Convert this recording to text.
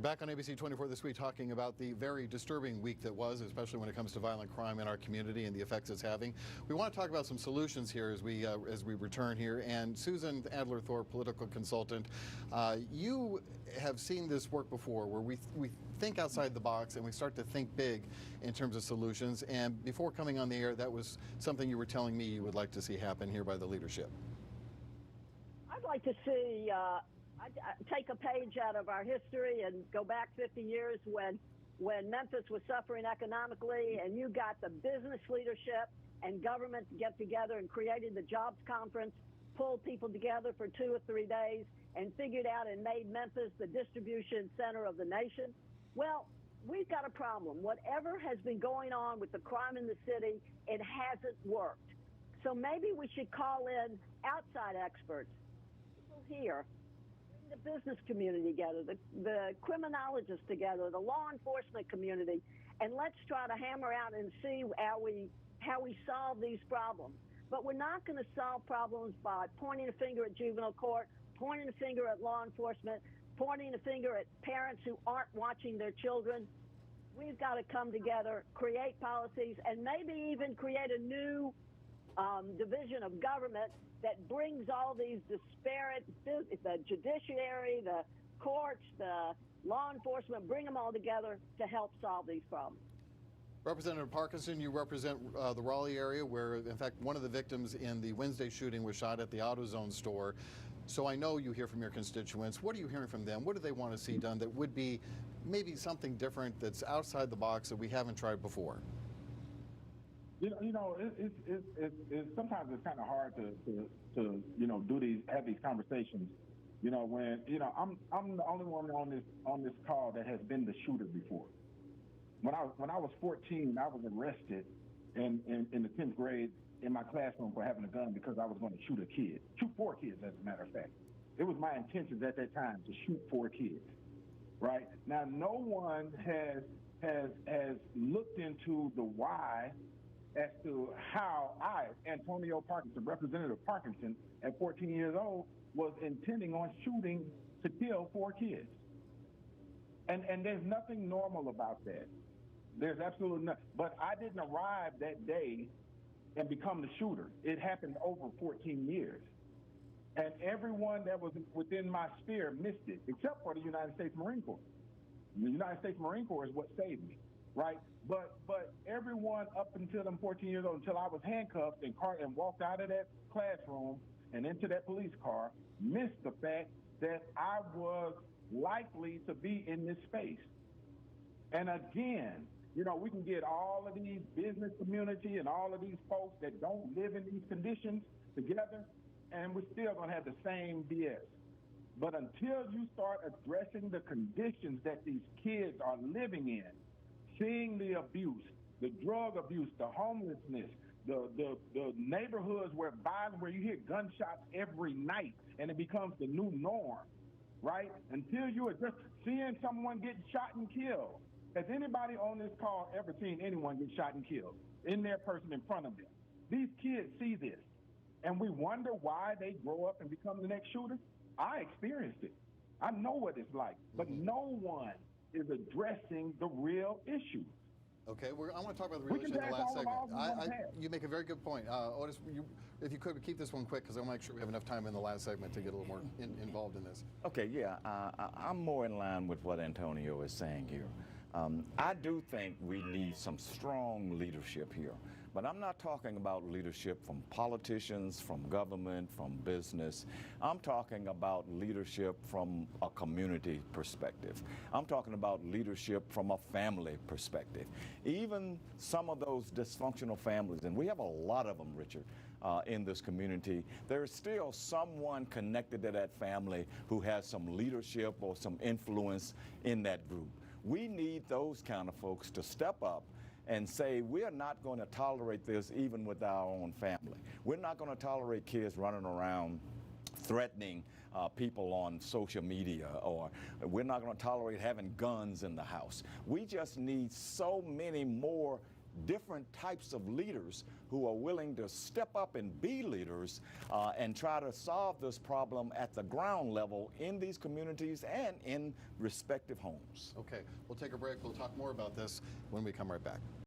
Back on ABC 24 this week talking about the very disturbing week that was, especially when it comes to violent crime in our community and the effects it's having. We want to talk about some solutions here as we return here. And Susan Adler-Thorpe, political consultant, you have seen this work before where we think outside the box and we start to think big in terms of solutions. And before coming on the air, that was something you were telling me you would like to see happen here by the leadership. I'd like to see take a page out of our history and go back 50 years when Memphis was suffering economically, and you got the business leadership and government to get together and created the jobs conference, pulled people together for 2 or 3 days and figured out and made Memphis the distribution center of the nation. Well, we've got a problem. Whatever has been going on with the crime in the city, it hasn't worked. So maybe we should call in outside experts, people here, the business community together, the criminologists together, the law enforcement community, and let's try to hammer out and see how we solve these problems. But we're not going to solve problems by pointing a finger at juvenile court, pointing a finger at law enforcement, pointing a finger at parents who aren't watching their children. We've got to come together, create policies, and maybe even create a new division of government that brings all these disparate, the judiciary, the courts, the law enforcement, bring them all together to help solve these problems. Representative Parkinson, you represent the Raleigh area where, in fact, one of the victims in the Wednesday shooting was shot at the AutoZone store. So I know you hear from your constituents. What are you hearing from them? What do they want to see done that would be maybe something different that's outside the box that we haven't tried before? Sometimes it's kind of hard to have these conversations. When I'm the only one on this call that has been the shooter before. When I was 14, I was arrested in the 10th grade in my classroom for having a gun because I was going to shoot 4 kids, as a matter of fact. It was my intentions at that time to shoot 4 kids. Right now, no one has looked into the why as to how I, Antonio Parkinson, Representative Parkinson, at 14 years old, was intending on shooting to kill 4 kids. And there's nothing normal about that. There's absolutely nothing. But I didn't arrive that day and become the shooter. It happened over 14 years. And everyone that was within my sphere missed it, except for the United States Marine Corps. The United States Marine Corps is what saved me. Right, but everyone up until I'm 14 years old, until I was handcuffed and walked out of that classroom and into that police car, missed the fact that I was likely to be in this space. And again, we can get all of these business community and all of these folks that don't live in these conditions together, and we're still going to have the same BS. But until you start addressing the conditions that these kids are living in, seeing the abuse, the drug abuse, the homelessness, the neighborhoods where you hear gunshots every night and it becomes the new norm, right? Until you address seeing someone get shot and killed. Has anybody on this call ever seen anyone get shot and killed in their person in front of them? These kids see this, and we wonder why they grow up and become the next shooter. I experienced it. I know what it's like, but no one is addressing the real issue. Okay, I want to talk about the real issue in the last segment. You make a very good point. Otis, if you could keep this one quick, because I want to make sure we have enough time in the last segment to get a little more involved in this. Okay, yeah, I'm more in line with what Antonio is saying here. I do think we need some strong leadership here, but I'm not talking about leadership from politicians, from government, from business. I'm talking about leadership from a community perspective. I'm talking about leadership from a family perspective. Even some of those dysfunctional families, and we have a lot of them, Richard, in this community, there's still someone connected to that family who has some leadership or some influence in that group. We need those kind of folks to step up and say, we are not going to tolerate this even with our own family. We're not going to tolerate kids running around threatening people on social media, or we're not going to tolerate having guns in the house. We just need so many more different types of leaders who are willing to step up and be leaders and try to solve this problem at the ground level in these communities and in respective homes. Okay, we'll take a break. We'll talk more about this when we come right back.